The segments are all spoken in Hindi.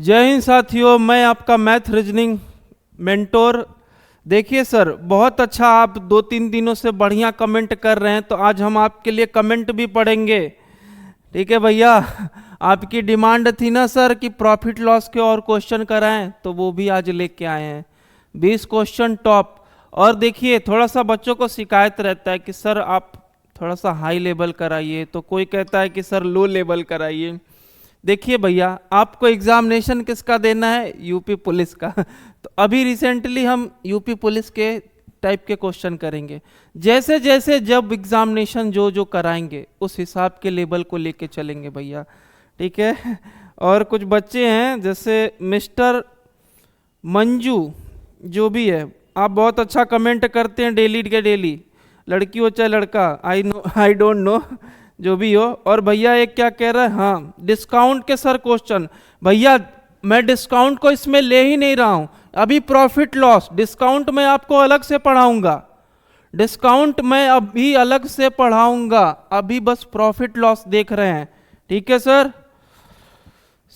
जय हिंद साथियों, मैं आपका मैथ रीजनिंग मेंटोर। देखिए सर, बहुत अच्छा, आप 2-3 दिनों से बढ़िया कमेंट कर रहे हैं, तो आज हम आपके लिए कमेंट भी पढ़ेंगे। ठीक है भैया, आपकी डिमांड थी ना सर कि प्रॉफिट लॉस के और क्वेश्चन कराएं, तो वो भी आज लेके आए हैं 20 क्वेश्चन टॉप। और देखिए, थोड़ा सा बच्चों को शिकायत रहता है कि सर आप थोड़ा सा हाई लेवल कराइए, तो कोई कहता है कि सर लो लेवल कराइए। देखिए भैया, आपको एग्जामिनेशन किसका देना है? यूपी पुलिस का। तो अभी रिसेंटली हम यूपी पुलिस के टाइप के क्वेश्चन करेंगे। जैसे जैसे जब एग्जामिनेशन जो जो कराएंगे उस हिसाब के लेवल को लेके चलेंगे भैया, ठीक है। और कुछ बच्चे हैं जैसे मिस्टर मंजू, जो भी है, आप बहुत अच्छा कमेंट करते हैं डेली के डेली, लड़की हो चाहे लड़का, आई डोंट नो, जो भी हो। और भैया एक क्या कह रहा है, हाँ डिस्काउंट के सर क्वेश्चन। भैया मैं डिस्काउंट को इसमें ले ही नहीं रहा हूं, अभी प्रॉफिट लॉस, डिस्काउंट मैं आपको अलग से पढ़ाऊंगा, डिस्काउंट मैं अभी अलग से पढ़ाऊंगा, अभी बस प्रॉफिट लॉस देख रहे हैं। ठीक है सर।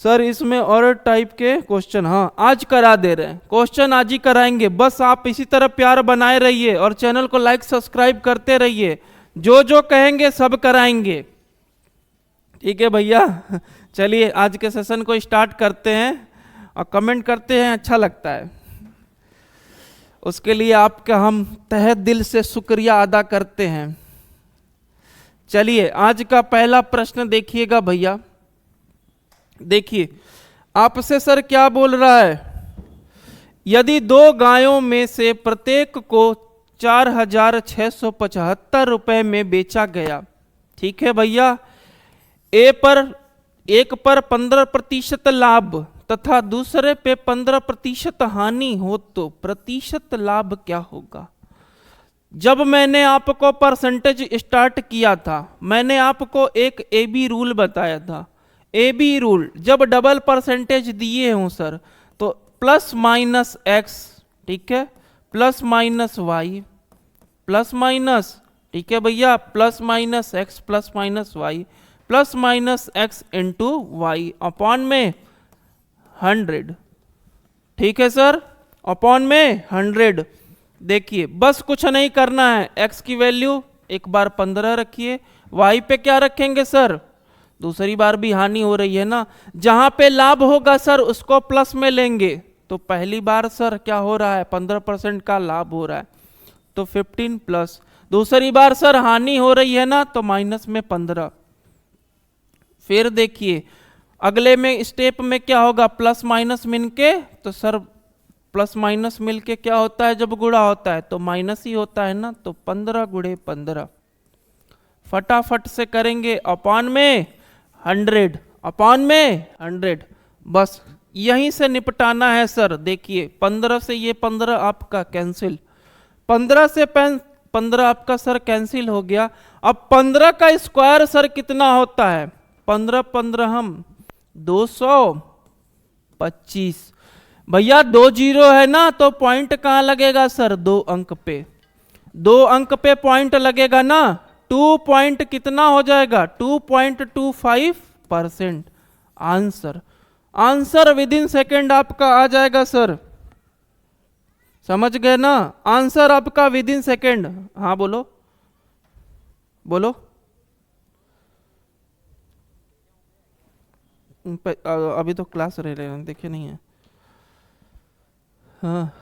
सर इसमें और टाइप के क्वेश्चन हाँ आज करा दे रहे हैं, क्वेश्चन आज ही कराएंगे, बस आप इसी तरह प्यार बनाए रहिए और चैनल को लाइक सब्सक्राइब करते रहिए, जो जो कहेंगे सब कराएंगे। ठीक है भैया, चलिए आज के सेशन को स्टार्ट करते हैं और कमेंट करते हैं, अच्छा लगता है, उसके लिए आपका हम तहे दिल से शुक्रिया अदा करते हैं। चलिए आज का पहला प्रश्न देखिएगा भैया। देखिए आपसे सर क्या बोल रहा है, यदि दो गायों में से प्रत्येक को 4,675 रुपए में बेचा गया, ठीक है भैया, एक पर 15% लाभ तथा दूसरे पे 15% हानि हो, तो प्रतिशत लाभ क्या होगा? जब मैंने आपको परसेंटेज स्टार्ट किया था, मैंने आपको एक AB रूल बताया था। AB रूल, जब डबल परसेंटेज दिए हों सर, तो प्लस माइनस एक्स, ठीक है, plus minus y, plus minus, ठीक है भैया, plus minus x plus minus y plus minus x into y upon में 100, ठीक है सर, अपॉन में 100। देखिए बस कुछ नहीं करना है, x की वैल्यू एक बार 15 रखिए, y पे क्या रखेंगे सर, दूसरी बार भी हानि हो रही है ना, जहां पे लाभ होगा सर उसको प्लस में लेंगे, तो पहली बार सर क्या हो रहा है, 15% का लाभ हो रहा है, तो 15 प्लस, दूसरी बार सर हानि हो रही है ना, तो माइनस में 15। फिर देखिए अगले में स्टेप में क्या होगा, प्लस माइनस मिलके, तो सर प्लस माइनस मिलके क्या होता है, जब गुणा होता है तो माइनस ही होता है ना, तो 15 गुणे 15, फटाफट से करेंगे, अपॉन में 100, अपॉन में 100, बस यहीं से निपटाना है सर। देखिए 15 से ये 15 आपका कैंसिल, 15 से 15 आपका सर कैंसिल हो गया। अब 15 का स्क्वायर सर कितना होता है, 15 15 हम 225, भैया 2 जीरो है ना, तो पॉइंट कहाँ लगेगा सर, 2 अंक पे, 2 अंक पे पॉइंट लगेगा ना, 2 पॉइंट कितना हो जाएगा, 2.25%। Answer, answer with in second आपका आ जाएगा सर, समझ गए ना, आंसर आपका विद इन सेकेंड। हाँ बोलो बोलो, अभी तो क्लास रह रहे हैं, देखे नहीं है। हाँ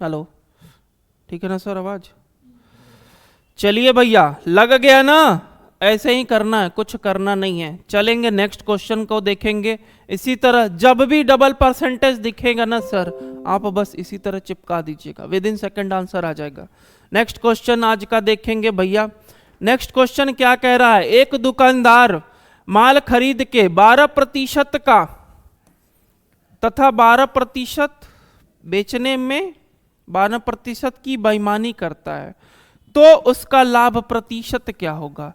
हेलो, ठीक है ना सर आवाज? चलिए भैया लग गया ना, ऐसे ही करना है, कुछ करना नहीं है। चलेंगे नेक्स्ट क्वेश्चन को देखेंगे। इसी तरह जब भी डबल परसेंटेज दिखेगा ना सर, आप बस इसी तरह चिपका दीजिएगा, विद इन सेकेंड आंसर आ जाएगा। नेक्स्ट क्वेश्चन आज का देखेंगे भैया। नेक्स्ट क्वेश्चन क्या कह रहा है, एक दुकानदार माल खरीद के 12% का तथा 12% बेचने में 12% की बेईमानी करता है, तो उसका लाभ प्रतिशत क्या होगा?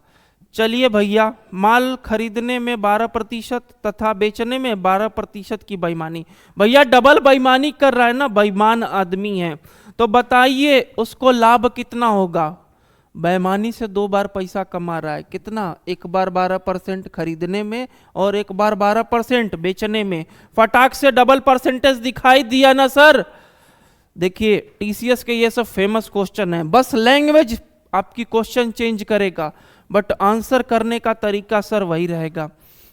चलिए भैया, माल खरीदने में 12% तथा बेचने में 12% की बेईमानी, भैया डबल बेईमानी कर रहा है ना, बेईमान आदमी है, तो बताइए उसको लाभ कितना होगा? बेईमानी से 2 बार पैसा कमा रहा है, कितना? एक बार 12% खरीदने में और एक बार 12% बेचने में, फटाक से डबल परसेंटेज दिखाई दिया ना सर। देखिए टीसीएस के ये सब फेमस क्वेश्चन है, बस लैंग्वेज आपकी क्वेश्चन चेंज करेगा, बट आंसर करने का तरीका सर वही रहेगा।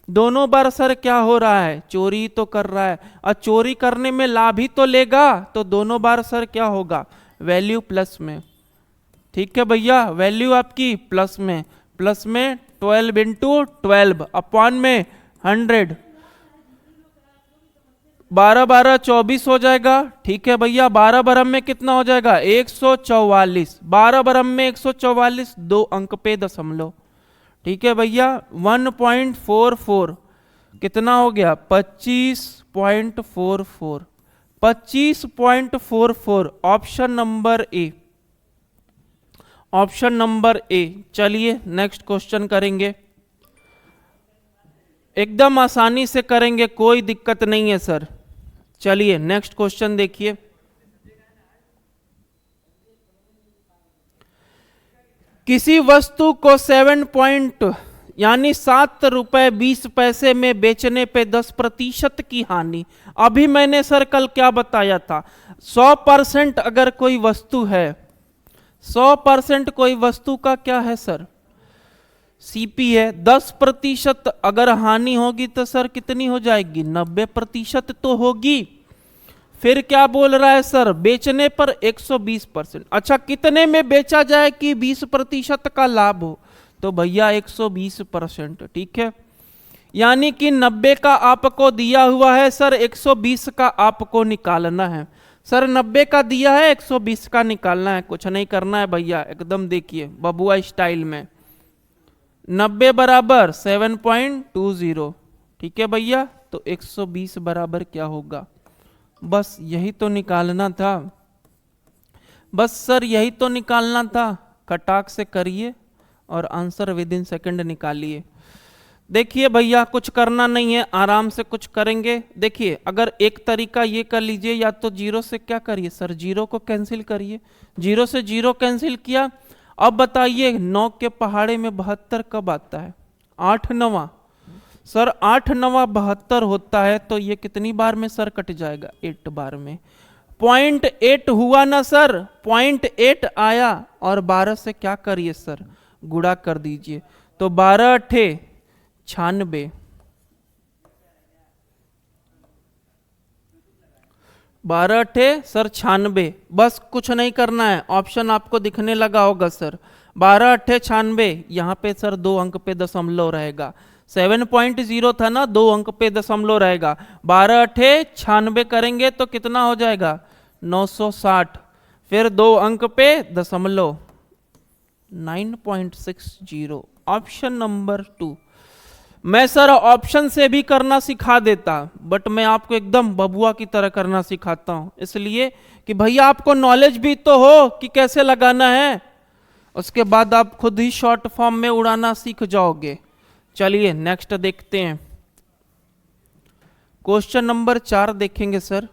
दोनों बार सर क्या हो रहा है? चोरी तो कर रहा है, और चोरी करने में लाभ ही तो लेगा, तो दोनों बार सर क्या होगा? वैल्यू प्लस में। ठीक है भैया, वैल्यू आपकी प्लस में, 12 इंटू 12 अपॉन में 100, 12 12 24 हो जाएगा। ठीक है भैया, 12 बरम में कितना हो जाएगा? 144, 12 बरम में 144, 2 अंक पे दशमलव। ठीक है भैया, 1.44 कितना हो गया? 25.44, 25.44, option number A, option number A. चलिए नेक्स्ट क्वेश्चन करेंगे, एकदम आसानी से करेंगे, कोई दिक्कत नहीं है सर। चलिए नेक्स्ट क्वेश्चन देखिए, किसी वस्तु को 7 रुपए 20 पैसे में बेचने पे 10% की हानि। अभी मैंने सर कल क्या बताया था? 100% अगर कोई वस्तु है, 100% कोई वस्तु का क्या है सर? सीपी है। 10% अगर हानि होगी तो सर कितनी हो जाएगी? 90% तो होगी। फिर क्या बोल रहा है सर? बेचने पर 120%। अच्छा, कितने में बेचा जाए कि 20% का लाभ हो? तो भैया 120%। ठीक है, यानी कि 90 का आपको दिया हुआ है सर, 120 का आपको निकालना है। सर 90 का दिया है, 120 का निकालना है, कुछ नहीं करना है भैया, एकदम देखिए बबुआ स्टाइल में। 90 बराबर 7.20। ठीक है भैया, तो 120 बराबर क्या होगा? बस यही तो निकालना था, बस सर यही तो निकालना था। खटाक से करिए और आंसर विद इन सेकंड निकालिए। देखिए भैया कुछ करना नहीं है, आराम से कुछ करेंगे। देखिए अगर एक तरीका ये कर लीजिए, या तो 0 से क्या करिए सर? 0 को कैंसिल करिए, 0 से 0 कैंसिल किया। अब बताइए 9 के पहाड़े में 72 कब आता है? 8 9 सर, 8 9 72 होता है, तो ये कितनी बार में सर कट जाएगा? 8 बार में। 0.8 हुआ ना सर, 0.8 आया, और 12 से क्या करिए सर? गुणा कर दीजिए, तो 12 अठे 96, 12 अठे सर 96। बस कुछ नहीं करना है, ऑप्शन आपको दिखने लगा होगा सर। 12 अठे 96, यहाँ पे सर 2 अंक पे दशमलव रहेगा। 7.0 था ना, 2 अंक पे दशमलव रहेगा। 12 अठे 96 करेंगे तो कितना हो जाएगा? 960, फिर 2 अंक पे दशमलव, 9.60, ऑप्शन नंबर 2। मैं सर ऑप्शन से भी करना सिखा देता, बट मैं आपको एकदम बबुआ की तरह करना सिखाता हूं, इसलिए कि भैया आपको नॉलेज भी तो हो कि कैसे लगाना है, उसके बाद आप खुद ही शॉर्ट फॉर्म में उड़ाना सीख जाओगे। चलिए नेक्स्ट देखते हैं, क्वेश्चन नंबर 4 देखेंगे सर।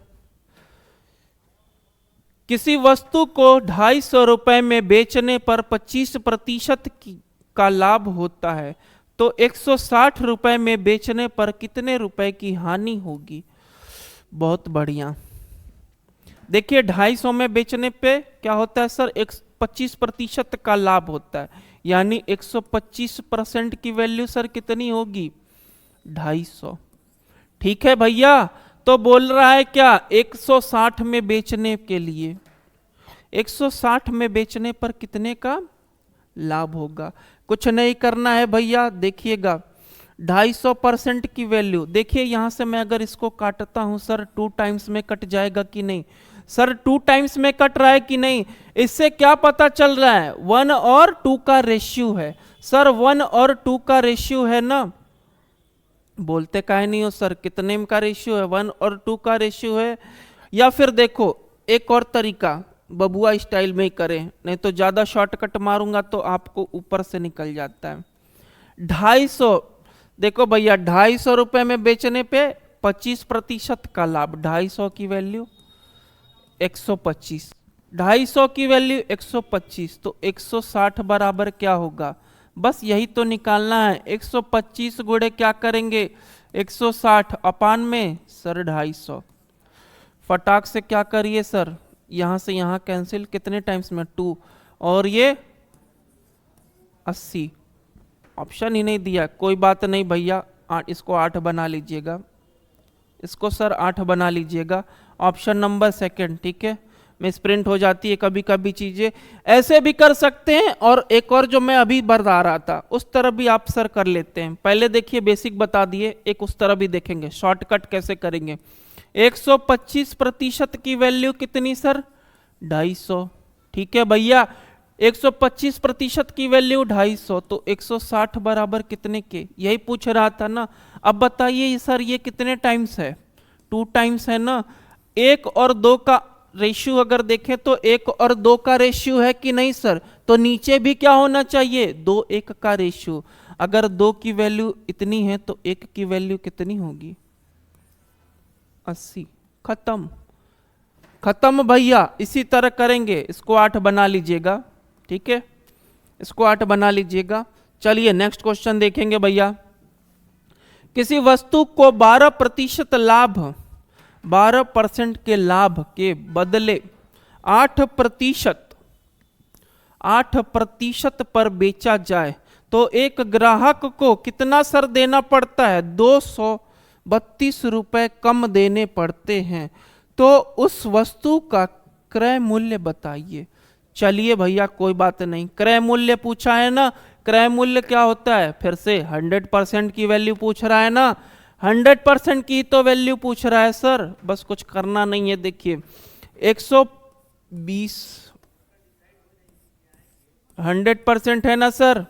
किसी वस्तु को 250 रुपए में बेचने पर 25% का लाभ होता है, तो 160 रुपए में बेचने पर कितने रुपए की हानि होगी? बहुत बढ़िया। देखिए 250 में बेचने पे क्या होता है सर? 25% का लाभ होता है, यानी 125% की वैल्यू सर कितनी होगी? 250। ठीक है भैया, तो बोल रहा है क्या? 160 में बेचने के लिए, 160 में बेचने पर कितने का लाभ होगा? कुछ नहीं करना है भैया, देखिएगा 250% की वैल्यू। देखिए यहां से मैं अगर इसको काटता हूं सर, 2 टाइम्स में कट जाएगा कि नहीं? सर 2 टाइम्स में कट रहा है कि नहीं? इससे क्या पता चल रहा है? 1 और 2 का रेशियो है सर, 1 और 2 का रेशियो है ना, बोलते काहे नहीं हो सर, कितने का रेशियो है, 1 और 2 का रेशियो है। या फिर देखो एक और तरीका, बबुआ स्टाइल में ही करें, नहीं तो ज्यादा शॉर्टकट मारूंगा तो आपको ऊपर से निकल जाता है। 250, देखो भैया 250 रुपए में बेचने पे 25% का लाभ, 250 की वैल्यू 125, 250 की वैल्यू 125, तो 160 बराबर क्या होगा, बस यही तो निकालना है। 125 गुणे क्या करेंगे 160 अपान में सर 250, फटाक से क्या करिए सर, यहां से यहां कैंसिल, कितने टाइम्स में 2, और ये 80, ऑप्शन ही नहीं दिया, कोई बात नहीं भैया, इसको 8 बना लीजिएगा, इसको सर 8 बना लीजिएगा, ऑप्शन नंबर सेकंड, ठीक है। मिस प्रिंट हो जाती है कभी कभी चीजें, ऐसे भी कर सकते हैं, और एक और जो मैं अभी बता रहा था उस तरह भी आप सर कर लेते हैं। पहले देखिए बेसिक बता दिए, एक उस तरह भी देखेंगे शॉर्टकट कैसे करेंगे। 125% की वैल्यू कितनी सर, 250, ठीक है भैया, 125% की वैल्यू 250, तो 160 बराबर कितने के, यही पूछ रहा था ना। अब बताइए सर ये कितने टाइम्स है, 2 टाइम्स है ना। 1 और 2 का रेशियो अगर देखें तो 1 और 2 का रेशियो है कि नहीं सर, तो नीचे भी क्या होना चाहिए, 2-1 का रेशियो। अगर 2 की वैल्यू इतनी है तो 1 की वैल्यू कितनी होगी, 80, खत्म, खत्म भैया। इसी तरह करेंगे, इसको 8 बना लीजिएगा, ठीक है, इसको 8 बना लीजिएगा। चलिए नेक्स्ट क्वेश्चन देखेंगे भैया। किसी वस्तु को 12% लाभ, 12% के लाभ के बदले 8% पर बेचा जाए तो एक ग्राहक को कितना सर देना पड़ता है, 232 रुपए कम देने पड़ते हैं, तो उस वस्तु का क्रय मूल्य बताइए। चलिए भैया कोई बात नहीं, क्रय मूल्य पूछा है ना, क्रय मूल्य क्या होता है, फिर से 100% की वैल्यू पूछ रहा है ना, 100% की तो वैल्यू पूछ रहा है सर, बस कुछ करना नहीं है। देखिए 120 100% है ना सर,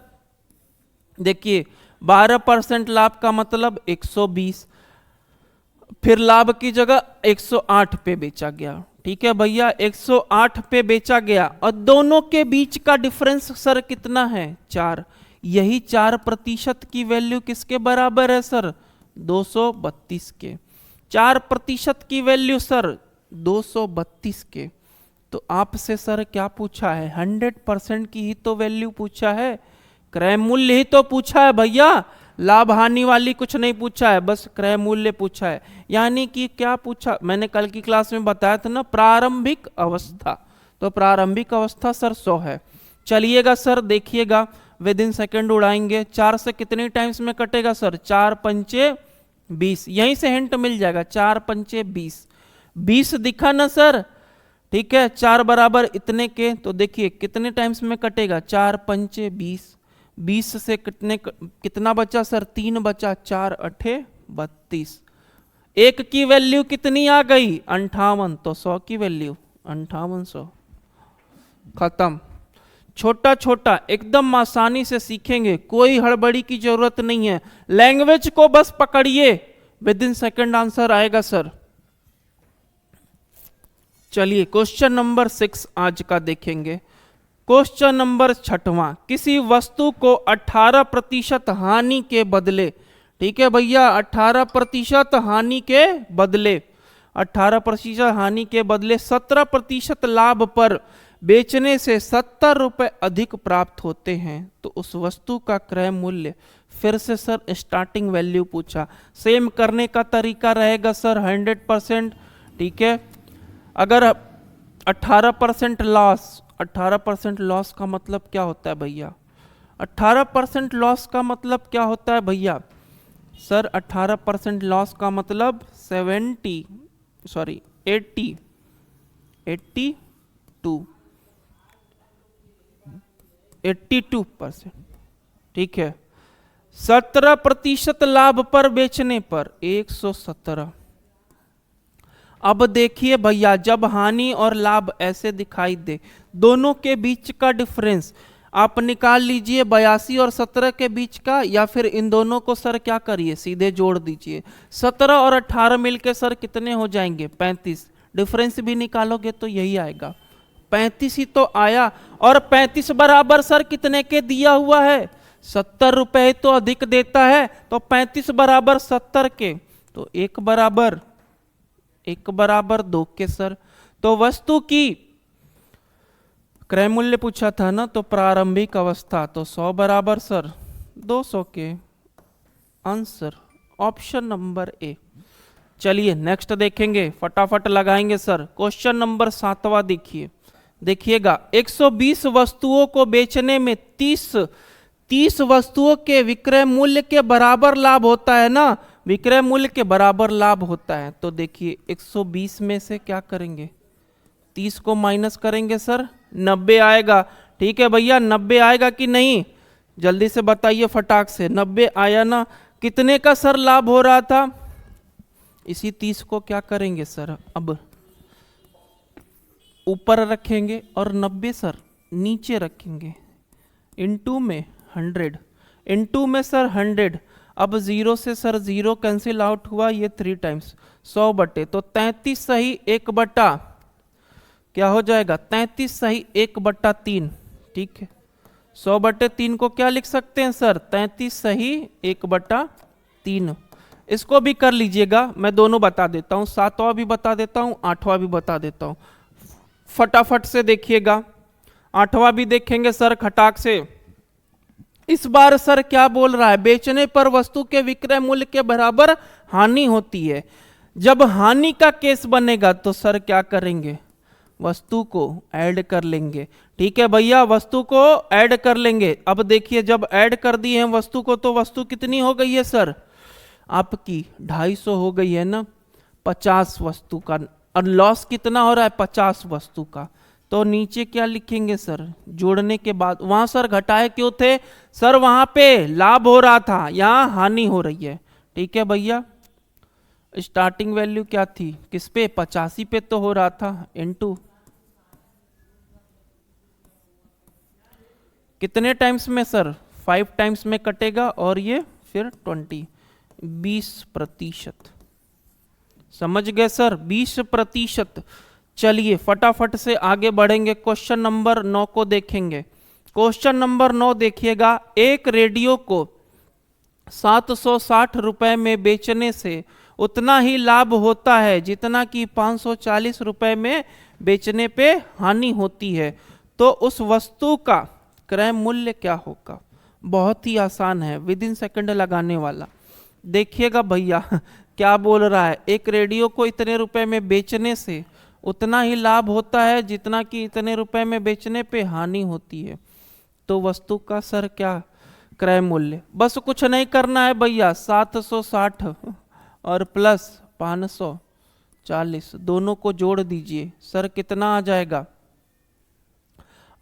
देखिए 12% लाभ का मतलब 120, फिर लाभ की जगह 108 पे बेचा गया, ठीक है भैया, 108 पे बेचा गया, और दोनों के बीच का डिफरेंस सर कितना है, 4, यही 4% की वैल्यू किसके बराबर है सर, 232 के। 4% की वैल्यू सर 232 के, तो आपसे सर क्या पूछा है, 100% की ही तो वैल्यू पूछा है, क्रय मूल्य ही तो पूछा है भैया, लाभ हानि वाली कुछ नहीं पूछा है, बस क्रय मूल्य पूछा है। यानी कि क्या पूछा, मैंने कल की क्लास में बताया था ना, प्रारंभिक अवस्था, तो प्रारंभिक अवस्था सर 100 है। चलिएगा सर देखिएगा, विद इन सेकेंड उड़ाएंगे, 4 से कितने टाइम्स में कटेगा सर, 4 पंचे 20, यहीं से हिंट मिल जाएगा, 4 पंचे 20, 20 दिखा ना सर, ठीक है, 4 बराबर इतने के, तो देखिए कितने टाइम्स में कटेगा, 4 पंचे 20, 20 से कितना बचा सर, 3 बचा, 4 अठे 32, 1 की वैल्यू कितनी आ गई 58, तो 100 की वैल्यू 5800, खत्म। छोटा छोटा एकदम आसानी से सीखेंगे, कोई हड़बड़ी की जरूरत नहीं है, लैंग्वेज को बस पकड़िए, विद इन सेकेंड आंसर आएगा सर। चलिए क्वेश्चन नंबर 6 आज का देखेंगे। क्वेश्चन नंबर 6वां, किसी वस्तु को 18% हानि के बदले, ठीक है भैया, 18% हानि के बदले, 18% हानि के बदले 17% लाभ पर बेचने से 70 रुपए अधिक प्राप्त होते हैं, तो उस वस्तु का क्रय मूल्य, फिर से सर स्टार्टिंग वैल्यू पूछा, सेम करने का तरीका रहेगा सर 100%, ठीक है। अगर 18% लॉस, 18% लॉस का मतलब क्या होता है भैया, 18% लॉस का मतलब क्या होता है भैया, सर 18% लॉस का मतलब 82%, ठीक है। 17% लाभ पर बेचने पर 117। अब देखिए भैया, जब हानि और लाभ ऐसे दिखाई दे, दोनों के बीच का डिफरेंस, आप निकाल लीजिए 82 और 17 के बीच का, या फिर इन दोनों को सर क्या करिए सीधे जोड़ दीजिए। 17 और 18 मिलके सर कितने हो जाएंगे 35, डिफरेंस भी निकालोगे तो यही आएगा 35 ही तो आया। और 35 बराबर सर कितने के दिया हुआ है 70 रुपए तो अधिक देता है, तो 35 बराबर 70 के, तो एक बराबर 2 के सर। तो वस्तु की क्रय मूल्य पूछा था ना, तो प्रारंभिक अवस्था, तो 100 बराबर सर 200 के। Answer option number A. चलिए नेक्स्ट देखेंगे, फटाफट लगाएंगे सर। क्वेश्चन नंबर 7वां देखिएगा 120 वस्तुओं को बेचने में 30 वस्तुओं के विक्रय मूल्य के बराबर लाभ होता है ना, विक्रय मूल्य के बराबर लाभ होता है। तो देखिए 120 में से क्या करेंगे 30 को माइनस करेंगे सर 90 आएगा। ठीक है भैया 90 आएगा कि नहीं, जल्दी से बताइए फटाक से। 90 आया ना, कितने का सर लाभ हो रहा था, इसी 30 को क्या करेंगे सर अब ऊपर रखेंगे और 90 सर नीचे रखेंगे। इनटू में 100, इनटू में सर 100। अब 0 से सर 0 कैंसिल आउट हुआ, ये 3 टाइम्स 100 बटे, तो 33 सही 1 बटा क्या हो जाएगा 33 सही 1 बटा 3। ठीक है 100 बटे 3 को क्या लिख सकते हैं सर 33 सही 1 बटा 3। इसको भी कर लीजिएगा, मैं दोनों बता देता हूँ, 7वां भी बता देता हूँ 8वां भी बता देता हूँ। फटाफट से देखिएगा 8वां भी देखेंगे सर खटाक से। इस बार सर क्या बोल रहा है, बेचने पर वस्तु के विक्रय मूल्य के बराबर हानि होती है। जब हानि का केस बनेगा तो सर क्या करेंगे वस्तु को ऐड कर लेंगे। ठीक है भैया वस्तु को ऐड कर लेंगे। अब देखिए जब ऐड कर दिए हैं वस्तु को, तो वस्तु कितनी हो गई है सर आपकी 250 हो गई है ना, 50 वस्तु का, और लॉस कितना हो रहा है 50 वस्तु का। तो नीचे क्या लिखेंगे सर जोड़ने के बाद, वहां सर घटाए क्यों थे सर, वहां पे लाभ हो रहा था, यहां हानि हो रही है। ठीक है भैया स्टार्टिंग वैल्यू क्या थी किस पे 85 पे तो हो रहा था, इनटू कितने टाइम्स में सर 5 टाइम्स में कटेगा, और ये फिर 20% समझ गए सर 20%। चलिए फटाफट से आगे बढ़ेंगे, क्वेश्चन नंबर 9 को देखेंगे। क्वेश्चन नंबर 9 देखिएगा, एक रेडियो को 760 रुपए में बेचने से उतना ही लाभ होता है जितना कि 540 रुपए में बेचने पे हानि होती है, तो उस वस्तु का क्रय मूल्य क्या होगा। बहुत ही आसान है, विद इन सेकंड लगाने वाला। देखिएगा भैया क्या बोल रहा है, एक रेडियो को इतने रुपए में बेचने से उतना ही लाभ होता है जितना कि इतने रुपए में बेचने पे हानि होती है, तो वस्तु का सर क्या क्रय मूल्य। बस कुछ नहीं करना है भैया, 760 और प्लस 540 दोनों को जोड़ दीजिए सर कितना आ जाएगा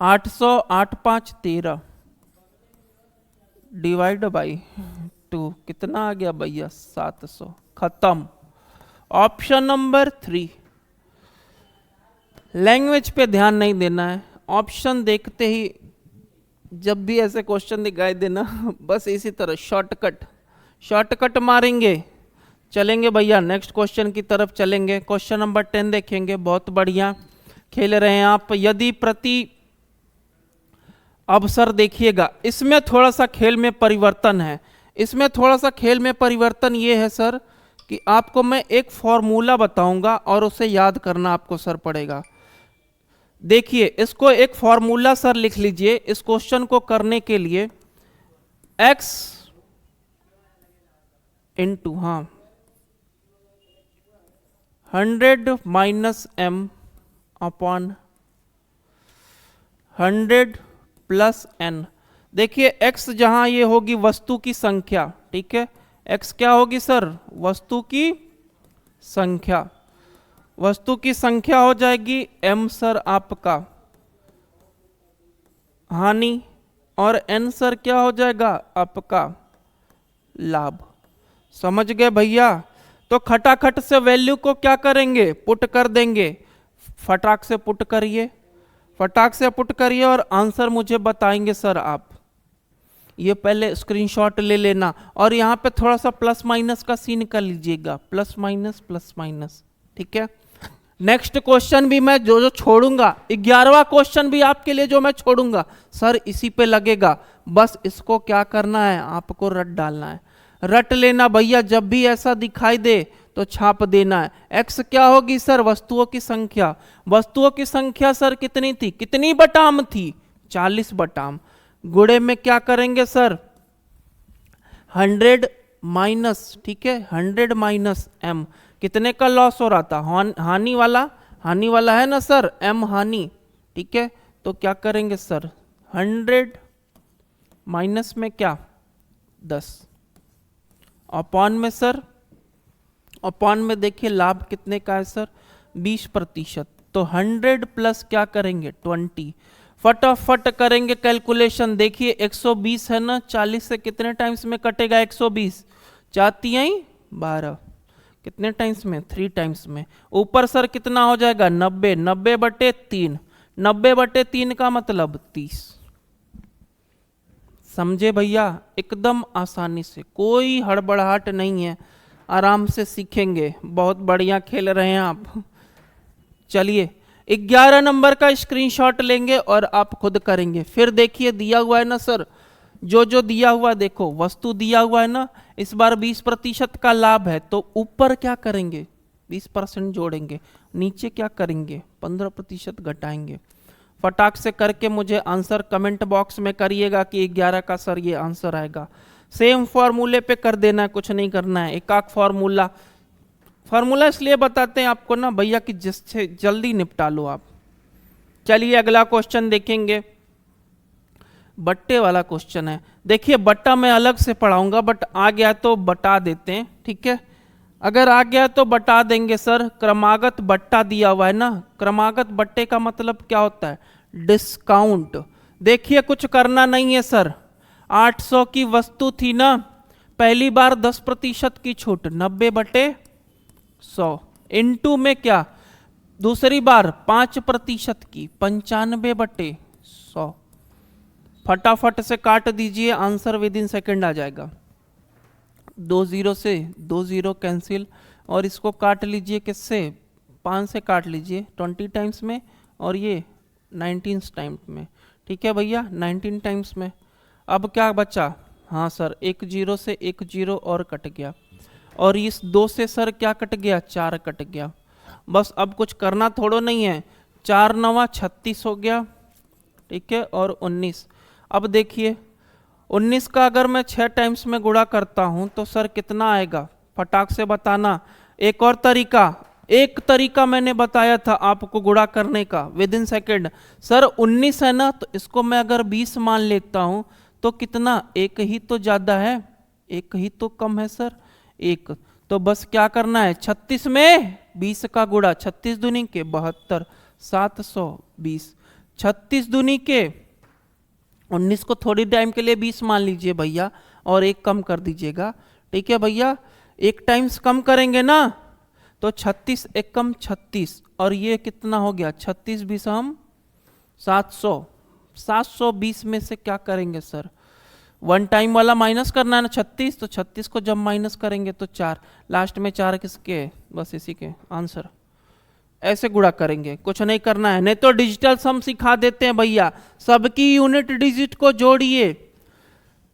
800, 8 5 13 डिवाइड बाई 2 कितना आ गया भैया 700। खत्म। Option number 3। लैंग्वेज पे ध्यान नहीं देना है, ऑप्शन देखते ही जब भी ऐसे क्वेश्चन दिखाई देना बस इसी तरह शॉर्टकट मारेंगे, चलेंगे भैया नेक्स्ट क्वेश्चन की तरफ चलेंगे। क्वेश्चन नंबर 10 देखेंगे, बहुत बढ़िया खेल रहे हैं आप। यदि प्रति, अब सर देखिएगा इसमें थोड़ा सा खेल में परिवर्तन है, इसमें थोड़ा सा खेल में परिवर्तन ये है सर कि आपको मैं एक फॉर्मूला बताऊंगा और उसे याद करना आपको सर पड़ेगा। देखिए इसको एक फॉर्मूला सर लिख लीजिए इस क्वेश्चन को करने के लिए, x into 100 minus m upon 100 plus n। देखिए x जहां ये होगी वस्तु की संख्या, ठीक है, x क्या होगी सर वस्तु की संख्या, वस्तु की संख्या हो जाएगी m सर आपका हानि, और n सर क्या हो जाएगा आपका लाभ। समझ गए भैया। तो खटाखट से वैल्यू को क्या करेंगे पुट कर देंगे, फटाक से पुट करिए, फटाक से पुट करिए और आंसर मुझे बताएंगे सर आप। ये पहले स्क्रीनशॉट ले लेना और यहाँ पे थोड़ा सा प्लस माइनस का सीन कर लीजिएगा, प्लस माइनस, ठीक है। नेक्स्ट क्वेश्चन भी मैं जो छोड़ूंगा, 11वां क्वेश्चन भी आपके लिए जो मैं छोड़ूंगा सर इसी पे लगेगा। बस इसको क्या करना है, आपको रट डालना है, रट लेना भैया। जब भी ऐसा दिखाई दे तो छाप देना है। एक्स क्या होगी सर, वस्तुओं की संख्या। वस्तुओं की संख्या सर कितनी थी, कितनी बटाम थी, 40 बटाम। गुणे में क्या करेंगे सर, 100 माइनस, ठीक है, 100 माइनस m। कितने का लॉस हो रहा था, हानि वाला है ना सर, m हानि, ठीक है। तो क्या करेंगे सर, 100 माइनस में क्या 10 अपॉन में सर, अपॉन में देखिए लाभ कितने का है सर, 20%। तो 100 प्लस क्या करेंगे 20। फटाफट करेंगे कैलकुलेशन। देखिए 120 है ना, 40 से कितने टाइम्स में कटेगा 120, 4×3 12, कितने टाइम्स में 3 टाइम्स में। ऊपर सर कितना हो जाएगा 90, 90/3, 90/3 का मतलब 30। समझे भैया, एकदम आसानी से, कोई हड़बड़ाहट नहीं है, आराम से सीखेंगे। बहुत बढ़िया खेल रहे हैं आप। चलिए 11 नंबर का स्क्रीनशॉट लेंगे और आप खुद करेंगे। फिर देखिए दिया हुआ है ना सर, जो दिया हुआ देखो, वस्तु दिया हुआ है ना, इस बार 20% का लाभ है, तो ऊपर क्या करेंगे 20% जोड़ेंगे, नीचे क्या करेंगे 15% घटाएंगे। फटाक से करके मुझे आंसर कमेंट बॉक्स में करिएगा कि 11 का सर ये आंसर आएगा। सेम फॉर्मूले पे कर देना है, कुछ नहीं करना है। एक फार्मूला इसलिए बताते हैं आपको ना भैया कि जिससे जल्दी निपटा लो आप। चलिए अगला क्वेश्चन देखेंगे, बट्टे वाला क्वेश्चन है। देखिए बट्टा मैं अलग से पढ़ाऊंगा, बट आ गया तो बटा देते हैं, ठीक है। अगर आ गया तो बटा देंगे सर। क्रमागत बट्टा दिया हुआ है ना, क्रमागत बट्टे का मतलब क्या होता है, डिस्काउंट। देखिए कुछ करना नहीं है सर, 800 की वस्तु थी ना, पहली बार 10% की छूट, 90/100, इनटू में क्या, दूसरी बार 5% की, 95/100। फटाफट से काट दीजिए, आंसर विद इन सेकेंड आ जाएगा। 2 0 से 2 0 कैंसिल, और इसको काट लीजिए किससे, 5 से काट लीजिए 20 टाइम्स में, और ये 19 टाइम्स में, ठीक है भैया, 19 टाइम्स में। अब क्या बचा, हाँ सर 1 0 से 1 0 और कट गया, और इस 2 से सर क्या कट गया, 4 कट गया। बस अब कुछ करना थोड़ो नहीं है, 4 9 36 हो गया, ठीक है, और 19। अब देखिए 19 का अगर मैं 6 टाइम्स में गुणा करता हूं तो सर कितना आएगा, फटाक से बताना। एक और तरीका, एक तरीका मैंने बताया था आपको गुणा करने का विद इन सेकेंड। सर 19 है ना, तो इसको मैं अगर 20 मान लेता हूं तो कितना, एक ही तो ज्यादा है, एक ही तो कम है सर, एक। तो बस क्या करना है, 36 में 20 का गुणा, 36 दूनी के 72, 720, 36 दूनी के 19 को थोड़ी टाइम के लिए 20 मान लीजिए भैया, और एक कम कर दीजिएगा, ठीक है भैया। एक टाइम्स कम करेंगे ना तो 36 एक कम 36, और ये कितना हो गया, 36 20 हम 700, 720 में से क्या करेंगे सर, 1 टाइम वाला माइनस करना है ना 36, तो 36 को जब माइनस करेंगे तो 4, लास्ट में 4 किसके, बस इसी के आंसर। ऐसे गुणा करेंगे, कुछ नहीं करना है। नहीं तो डिजिटल सम सिखा देते हैं भैया, सबकी यूनिट डिजिट को जोड़िए,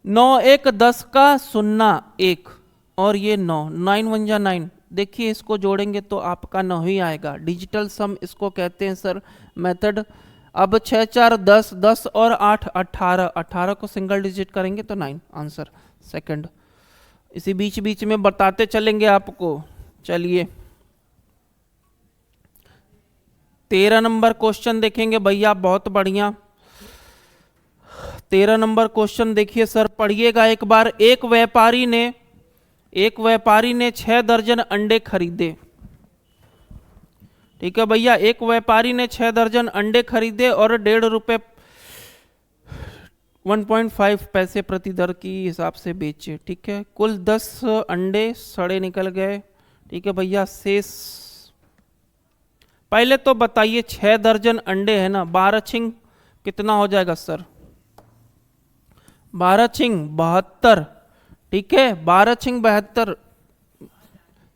9 1 10 का 0 1, और ये 9 9 1 जा 9। देखिए इसको जोड़ेंगे तो आपका 9 ही आएगा। डिजिटल सम इसको कहते हैं सर मेथड। अब 6 4 10, 10 और 8 18, 18 को सिंगल डिजिट करेंगे तो 9 आंसर सेकंड। इसी बीच बीच में बताते चलेंगे आपको। चलिए 13 नंबर क्वेश्चन देखेंगे भैया, बहुत बढ़िया। 13 नंबर क्वेश्चन देखिए सर, पढ़िएगा एक बार। एक व्यापारी ने 6 दर्जन अंडे खरीदे, ठीक है भैया। एक व्यापारी ने 6 दर्जन अंडे खरीदे और 1.5 रुपए 1.5 पैसे प्रति दर की हिसाब से बेचे, ठीक है। कुल 10 अंडे सड़े निकल गए, ठीक है भैया। शेष पहले तो बताइए 6 दर्जन अंडे है ना, 12 छिंग कितना हो जाएगा सर? 12 छिंग 72, ठीक है, 12 छिंग 72।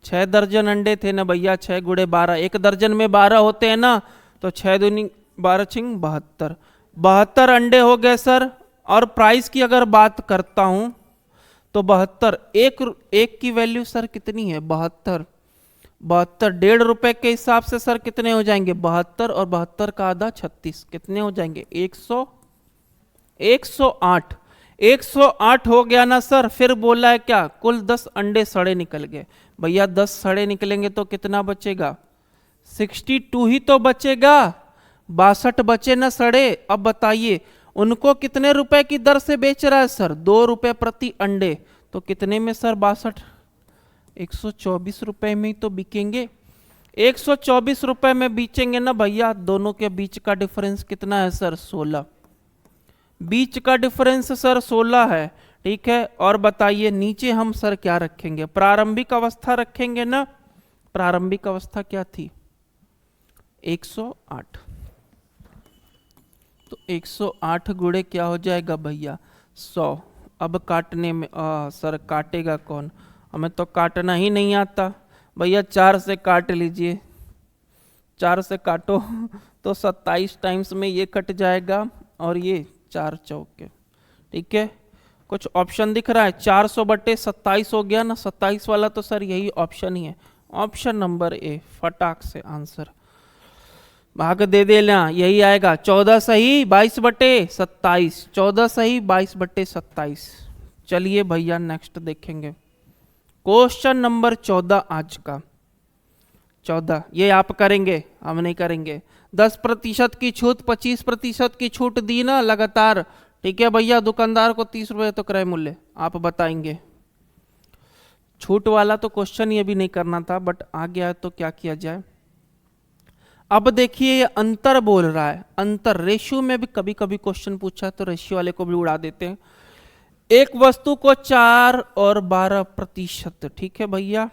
6 दर्जन अंडे थे ना भैया, 6 गुड़े 12, एक दर्जन में 12 होते हैं ना, तो 6 दूनी 12 छिंग 72, 72 अंडे हो गए सर। और प्राइस की अगर बात करता हूं तो 72, एक की वैल्यू सर कितनी है? 72, 72 1.5 रुपए के हिसाब से सर कितने हो जाएंगे? 72 और 72 का आधा 36, कितने हो जाएंगे? 108, 108 हो गया ना सर। फिर बोला है क्या? कुल 10 अंडे सड़े निकल गए। भैया 10 सड़े निकलेंगे तो कितना बचेगा? 62 ही तो बचेगा, 62 बचे ना सड़े। अब बताइए उनको कितने रुपए की दर से बेच रहा है सर? 2 रुपए प्रति अंडे, तो कितने में सर? 62, 124 रुपए में ही तो बिकेंगे। 124 रुपए में बेचेंगे ना भैया। दोनों के बीच का डिफरेंस कितना है सर? 16, बीच का डिफरेंस सर 16 है, ठीक है। और बताइए नीचे हम सर क्या रखेंगे? प्रारंभिक अवस्था रखेंगे ना। प्रारंभिक अवस्था क्या थी? 108, तो 108 गुणे क्या हो जाएगा भैया? 100। अब काटने में सर काटेगा कौन? हमें तो काटना ही नहीं आता भैया। 4 से काट लीजिए, 4 से काटो तो 27 टाइम्स में ये कट जाएगा और ये 4 चौके, ठीक है। कुछ ऑप्शन दिख रहा है? 400/27 हो गया ना, 27 वाला तो सर यही ऑप्शन ही है, ऑप्शन नंबर ए। फटाक से आंसर भाग दे देना, यही आएगा। 14 सही 22/27, 14 सही 22/27। चलिए भैया नेक्स्ट देखेंगे क्वेश्चन नंबर 14 आज का। 14 ये आप करेंगे, हम नहीं करेंगे। 10% की छूट, 25% की छूट दी ना लगातार, ठीक है भैया। दुकानदार को 30 रुपये तो क्रय मूल्य, आप बताएंगे। छूट वाला तो क्वेश्चन ये भी नहीं करना था, बट आ गया तो क्या किया जाए। अब देखिए ये अंतर बोल रहा है, अंतर। रेशियो में भी कभी कभी क्वेश्चन पूछा तो रेशियो वाले को भी उड़ा देते हैं। एक वस्तु को 4 और 12%, ठीक है भैया,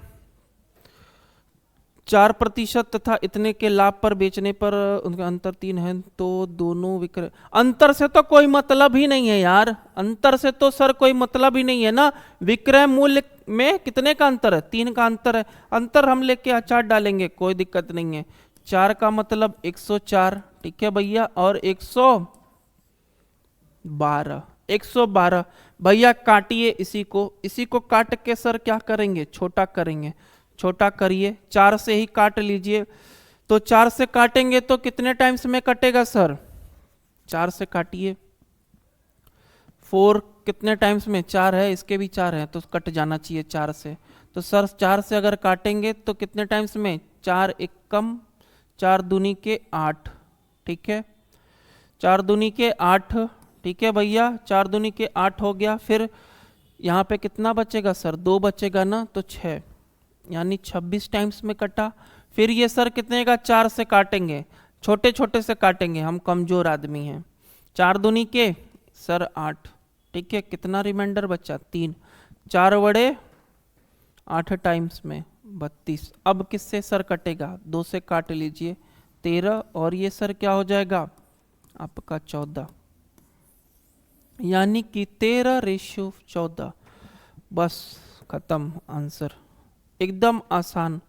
4% तथा इतने के लाभ पर बेचने पर उनका अंतर 3 है, तो दोनों विक्रय। अंतर से तो कोई मतलब ही नहीं है यार, अंतर से तो सर कोई मतलब ही नहीं है ना। विक्रय मूल्य में कितने का अंतर है? 3 का अंतर है। अंतर हम लेके अचार डालेंगे, कोई दिक्कत नहीं है। 4 का मतलब 104, ठीक है भैया, और 112, 112 भैया। काटिए इसी को, इसी को काट के सर क्या करेंगे? छोटा करेंगे। छोटा करिए, 4 से ही काट लीजिए। तो 4 से काटेंगे तो कितने टाइम्स में कटेगा सर? 4 से काटिए। 4 कितने टाइम्स में? 4 है, इसके भी 4 है, तो कट जाना चाहिए 4 से। तो सर 4 से अगर काटेंगे तो कितने टाइम्स में? 4 एक कम, 4 दूनी के 8, ठीक है, 4 दूनी के 8, ठीक है भैया, 4 दूनी के 8 हो गया। फिर यहाँ पे कितना बचेगा सर? 2 बचेगा ना, तो 6, यानी 26 टाइम्स में कटा। फिर ये सर कितने का? 4 से काटेंगे, छोटे छोटे से काटेंगे, हम कमजोर आदमी हैं। 4 दूनी के सर 8, ठीक है, कितना रिमाइंडर बचा? 3, 4/8 टाइम्स में 32। अब किससे सर कटेगा? 2 से काट लीजिए, 13, और ये सर क्या हो जाएगा आपका? 14, यानी कि 13:14। बस खत्म आंसर, एकदम आसान,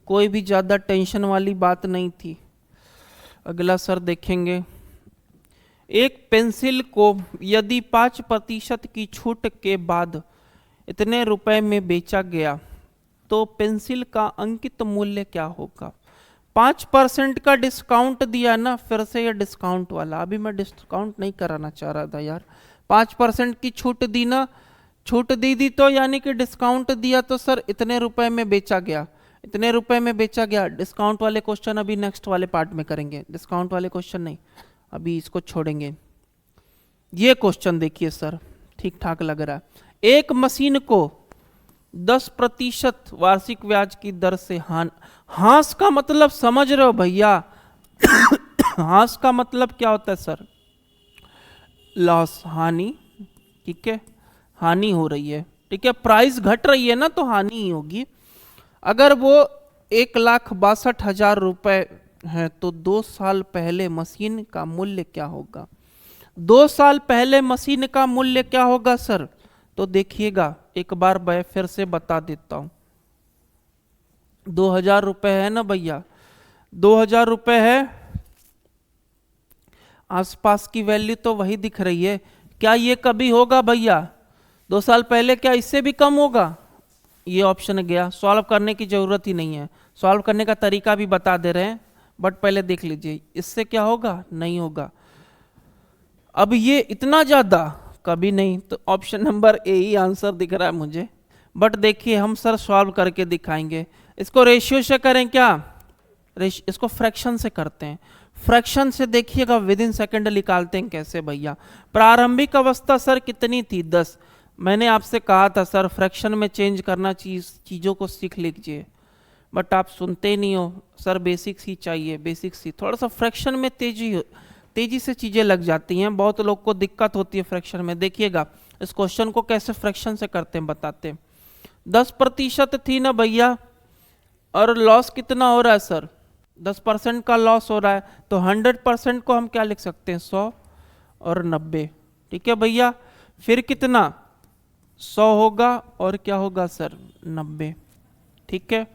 कोई भी ज्यादा टेंशन वाली बात नहीं थी। अगला सर देखेंगे, एक पेंसिल को यदि 5% की छूट के बाद इतने रुपए में बेचा गया तो पेंसिल का अंकित मूल्य क्या होगा? 5% का डिस्काउंट दिया ना, फिर से ये डिस्काउंट वाला। अभी मैं डिस्काउंट नहीं कराना चाह रहा था यार, 5% की छूट दी ना, छूट दी तो यानी कि डिस्काउंट दिया, तो सर इतने रुपए में बेचा गया, इतने रुपए में बेचा गया। डिस्काउंट वाले क्वेश्चन अभी नेक्स्ट वाले पार्ट में करेंगे, डिस्काउंट वाले क्वेश्चन नहीं, अभी इसको छोड़ेंगे। ये क्वेश्चन देखिए सर, ठीक ठाक लग रहा है। एक मशीन को 10% वार्षिक ब्याज की दर से हांस का मतलब समझ रहे हो भैया? हांस का मतलब क्या होता है सर? लॉस, हानि, ठीक है, हानि हो रही है, ठीक है, प्राइस घट रही है ना, तो हानि ही होगी। अगर वो 1,62,000 रुपए है तो 2 साल पहले मशीन का मूल्य क्या होगा? 2 साल पहले मशीन का मूल्य क्या होगा सर? तो देखिएगा, एक बार मैं फिर से बता देता हूं। 2000 रुपये है ना भैया, 2000 रुपये है, आसपास की वैल्यू तो वही दिख रही है। क्या ये कभी होगा भैया 2 साल पहले? क्या इससे भी कम होगा? ये ऑप्शन गया, सॉल्व करने की जरूरत ही नहीं है, सॉल्व करने का तरीका भी बता दे रहे हैं, बट पहले देख लीजिए इससे क्या होगा, नहीं होगा। अब ये इतना ज्यादा कभी नहीं, तो option number A he answer दिख रहा है मुझे। बट देखिए हम सर सॉल्व करके दिखाएंगे। इसको रेशियो से करें क्या? इसको फ्रैक्शन से करते हैं। फ्रैक्शन से देखिएगा विद इन सेकेंड निकालते हैं कैसे भैया। प्रारंभिक अवस्था सर कितनी थी? 10। मैंने आपसे कहा था सर फ्रैक्शन में चेंज करना, चीज़ों को सीख लीजिए, बट आप सुनते ही नहीं हो। सर बेसिक्स ही चाहिए, बेसिक्स ही। थोड़ा सा फ्रैक्शन में तेजी से चीज़ें लग जाती हैं, बहुत लोग को दिक्कत होती है फ्रैक्शन में। देखिएगा इस क्वेश्चन को कैसे फ्रैक्शन से करते हैं बताते हैं। 10% थी ना भैया, और लॉस कितना हो रहा है सर? 10% का लॉस हो रहा है, तो 100% को हम क्या लिख सकते हैं? 100 और 90। ठीक है भैया, फिर कितना? 100 होगा और क्या होगा सर? 90। ठीक है,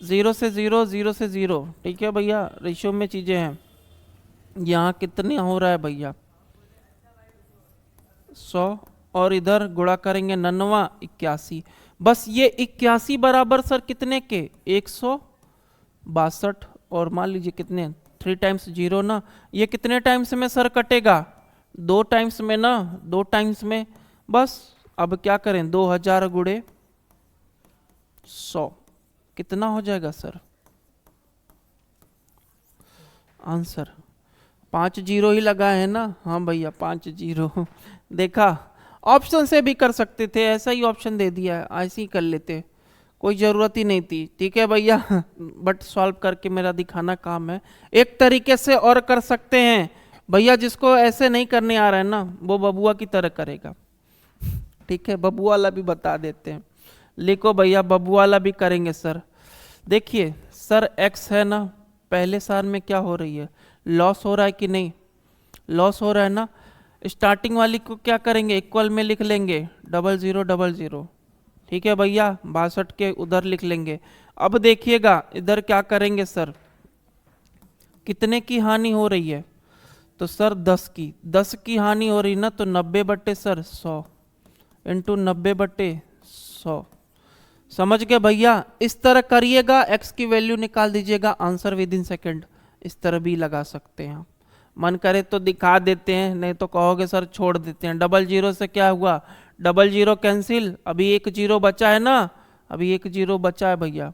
0 से 0, 0 से 0। ठीक है भैया, रेशियो में चीजें हैं। यहाँ कितने हो रहा है भैया? 100, और इधर गुणा करेंगे 99, 81। बस ये 81 बराबर सर कितने के? 162। और मान लीजिए कितने? 3 टाइम्स 0 ना। ये कितने टाइम्स में सर कटेगा? 2 टाइम्स में ना, 2 टाइम्स में। बस अब क्या करें? 2000 गुणे 100 कितना हो जाएगा सर? आंसर 5 जीरो ही लगा है ना? हाँ भैया 5 जीरो। देखा, ऑप्शन से भी कर सकते थे, ऐसा ही ऑप्शन दे दिया है, ऐसे ही कर लेते, कोई ज़रूरत ही नहीं थी। ठीक है भैया, बट सॉल्व करके मेरा दिखाना काम है। एक तरीके से और कर सकते हैं भैया, जिसको ऐसे नहीं करने आ रहा है ना, वो बबुआ की तरह करेगा। ठीक है, बबुआ वाला भी बता देते हैं। लिखो भैया, बबुआ वाला भी करेंगे सर। देखिए सर, एक्स है ना, पहले साल में क्या हो रही है? लॉस हो रहा है कि नहीं? लॉस हो रहा है ना। स्टार्टिंग वाली को क्या करेंगे? इक्वल में लिख लेंगे 0000। ठीक है भैया, 62 के उधर लिख लेंगे। अब देखिएगा इधर क्या करेंगे सर, कितने की हानि हो रही है? तो सर 10 की हानि हो रही ना, तो 90 बट्टे सर 100 इंटू 90 बट्टे 100। समझ गए भैया? इस तरह करिएगा, एक्स की वैल्यू निकाल दीजिएगा, आंसर विद इन सेकेंड। इस तरह भी लगा सकते हैं आप, मन करे तो दिखा देते हैं, नहीं तो कहोगे सर छोड़ देते हैं। 00 से क्या हुआ? 00 कैंसिल, अभी 1 0 बचा है ना, अभी 1 0 बचा है भैया,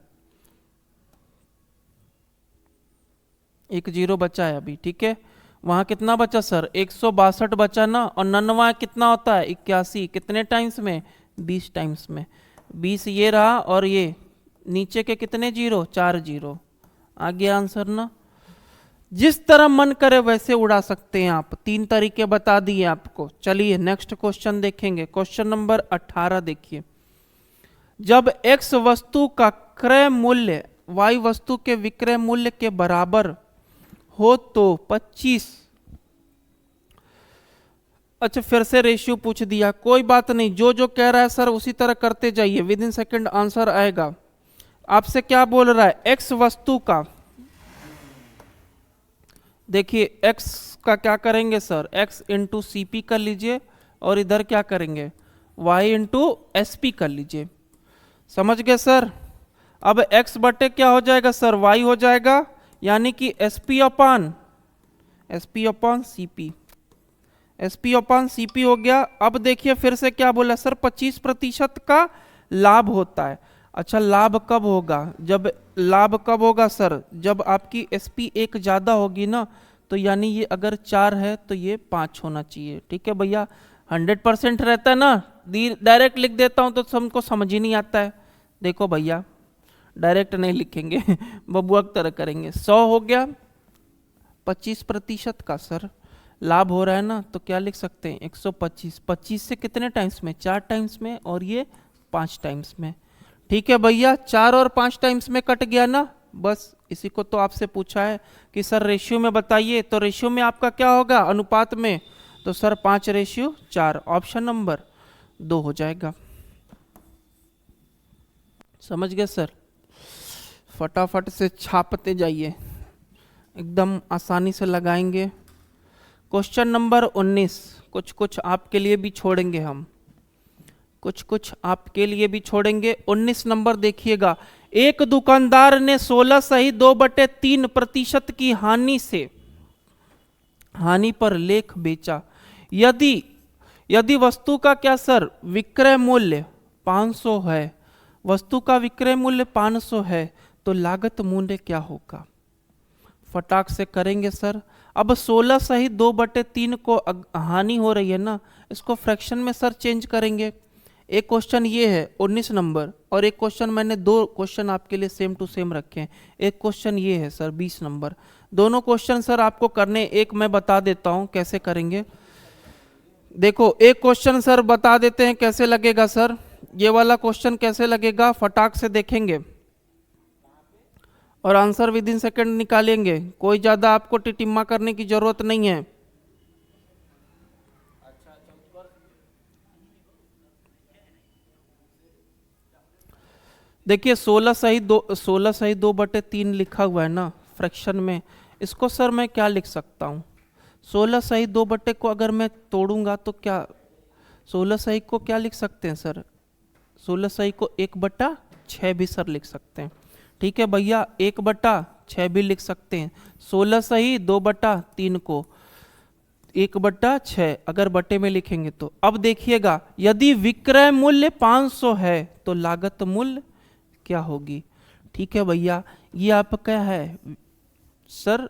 1 0 बचा है अभी। ठीक है, वहां कितना बचा सर? 162 बचा ना, और 99 कितना होता है? 81। कितने टाइम्स में? 20 टाइम्स में। 20 ये रहा, और ये नीचे के कितने जीरो? 4 जीरो। आ गया आंसर ना। जिस तरह मन करे वैसे उड़ा सकते हैं आप। 3 तरीके बता दिए आपको। चलिए नेक्स्ट क्वेश्चन देखेंगे। क्वेश्चन नंबर 18 देखिए। जब x वस्तु का क्रय मूल्य y वस्तु के विक्रय मूल्य के बराबर हो तो 25। अच्छा, फिर से रेशियो पूछ दिया, कोई बात नहीं, जो जो कह रहा है सर उसी तरह करते जाइए, विद इन सेकेंड आंसर आएगा। आपसे क्या बोल रहा है? x वस्तु का, देखिए x का क्या करेंगे sir? x into c p कर लीजिए, और इधर क्या करेंगे? y इंटू एस पी कर लीजिए। समझ गए सर? अब x बटे क्या हो जाएगा सर? y हो जाएगा, यानी कि s p upon c p, s p upon c p हो गया। अब देखिए फिर से क्या बोला सर? 25% का लाभ होता है। अच्छा, लाभ कब होगा? जब लाभ कब होगा सर? जब आपकी एस पी 1 ज्यादा होगी ना, तो यानी ये अगर 4 है तो ये 5 होना चाहिए। ठीक है भैया, 100% रहता है ना, डायरेक्ट लिख देता हूं तो सबको समझ ही नहीं आता है। देखो भैया, डायरेक्ट नहीं लिखेंगे, बबुआ की तरह करेंगे। 100 हो गया, 25% का सर लाभ हो रहा है ना, तो क्या लिख सकते हैं? 125। 25 से कितने टाइम्स में? 4 टाइम्स में, और ये 5 टाइम्स में। ठीक है भैया, 4 और 5 टाइम्स में कट गया ना, बस इसी को तो आपसे पूछा है कि सर रेशियो में बताइए, तो रेशियो में आपका क्या होगा अनुपात में, तो सर 5:4, ऑप्शन नंबर 2 हो जाएगा। समझ गए सर? फटाफट से छापते जाइए, एकदम आसानी से लगाएंगे। क्वेश्चन नंबर 19, कुछ कुछ आपके लिए भी छोड़ेंगे हम, कुछ कुछ आपके लिए भी छोड़ेंगे। 19 नंबर देखिएगा, एक दुकानदार ने 16.2/3% की हानि पर लेख बेचा। यदि वस्तु का क्या सर विक्रय मूल्य 500 है, वस्तु का विक्रय मूल्य 500 है, तो लागत मूल्य क्या होगा? फटाक से करेंगे सर। अब 16/2/3 को हानि हो रही है ना, इसको फ्रैक्शन में सर चेंज करेंगे। एक क्वेश्चन ये है 19 नंबर, और एक क्वेश्चन मैंने 2 क्वेश्चन आपके लिए सेम टू सेम रखे हैं। एक क्वेश्चन ये है सर 20 नंबर। दोनों क्वेश्चन सर आपको करने, एक मैं बता देता हूं कैसे करेंगे। देखो एक क्वेश्चन सर बता देते हैं कैसे लगेगा सर। ये वाला क्वेश्चन कैसे लगेगा फटाक से देखेंगे और आंसर विद इन सेकंड निकालेंगे। कोई ज्यादा आपको टिटिम्मा करने की जरूरत नहीं है। देखिए 16/2/3 लिखा हुआ है ना फ्रैक्शन में, इसको सर मैं क्या लिख सकता हूँ? 16/2 को अगर मैं तोड़ूंगा तो क्या 16 को क्या लिख सकते हैं सर? 16 को 1/6 भी सर लिख सकते हैं। ठीक है भैया, 1/6 भी लिख सकते हैं। 16/2/3 को 1/6 अगर बटे में लिखेंगे तो। अब देखिएगा, यदि विक्रय मूल्य 500 है तो लागत मूल्य क्या होगी? ठीक है भैया, ये आपका है सर,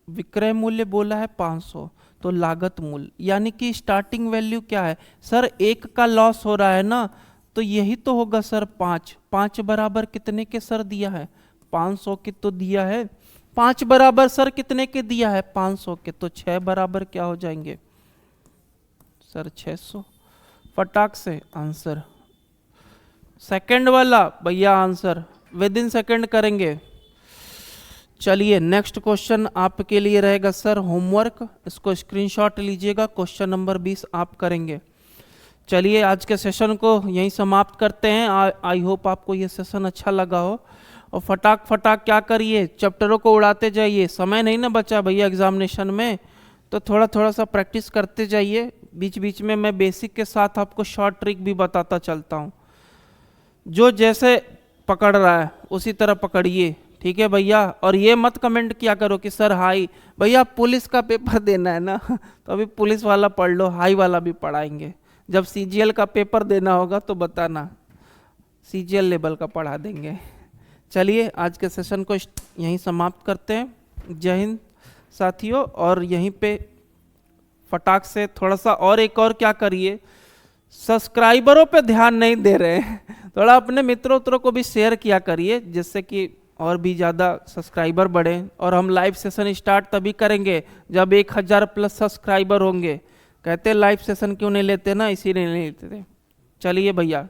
विक्रय मूल्य बोला है 500, तो लागत मूल्य यानी कि स्टार्टिंग वैल्यू क्या है सर? 1 का लॉस हो रहा है ना, तो यही तो होगा सर 5। 5 बराबर कितने के सर दिया है? 500 के तो दिया है। 5 बराबर सर कितने के दिया है? 500 के। तो 6 बराबर क्या हो जाएंगे सर? 600। फटाक से आंसर। सेकंड वाला भैया आंसर विद इन सेकंड करेंगे। चलिए नेक्स्ट क्वेश्चन आपके लिए रहेगा सर होमवर्क, इसको स्क्रीनशॉट लीजिएगा। क्वेश्चन नंबर 20 आप करेंगे। चलिए आज के सेशन को यहीं समाप्त करते हैं। आई होप आपको ये सेशन अच्छा लगा हो, और फटाक क्या करिए, चैप्टरों को उड़ाते जाइए। समय नहीं ना बचा भैया एग्जामिनेशन में, तो थोड़ा सा प्रैक्टिस करते जाइए। बीच बीच में मैं बेसिक के साथ आपको शॉर्ट ट्रिक भी बताता चलता हूँ। जो जैसे पकड़ रहा है उसी तरह पकड़िए, ठीक है भैया। और ये मत कमेंट किया करो कि सर हाई, भैया पुलिस का पेपर देना है ना तो अभी पुलिस वाला पढ़ लो, हाई वाला भी पढ़ाएंगे। जब सीजीएल का पेपर देना होगा तो बताना, सीजीएल लेवल का पढ़ा देंगे। चलिए आज के सेशन को यहीं समाप्त करते हैं। जय हिंद साथियों। और यहीं पे फटाक से थोड़ा सा और एक और क्या करिए, सब्सक्राइबरों पे ध्यान नहीं दे रहे हैं, थोड़ा अपने मित्रों को भी शेयर किया करिए, जिससे कि और भी ज़्यादा सब्सक्राइबर बढ़े। और हम लाइव सेशन स्टार्ट तभी करेंगे जब 1000+ सब्सक्राइबर होंगे। कहते लाइव सेशन क्यों नहीं लेते ना, इसीलिए नहीं लेते थे। चलिए भैया।